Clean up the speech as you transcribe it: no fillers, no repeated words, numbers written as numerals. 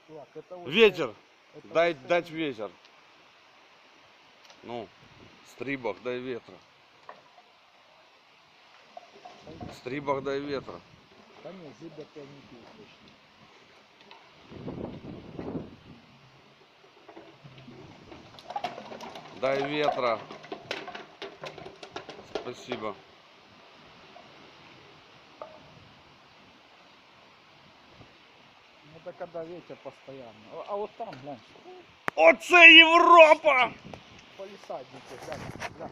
Чувак, это вот Ветер. это Дать ветер. Ну, стрибах, дай ветра. Стрибах, дай ветра. Да не, зыбя ты не пил точно. Дай ветра. Спасибо. Ну это когда ветер постоянно. А вот там, глянь, Оце Європа! полисадники, глянь, глянь.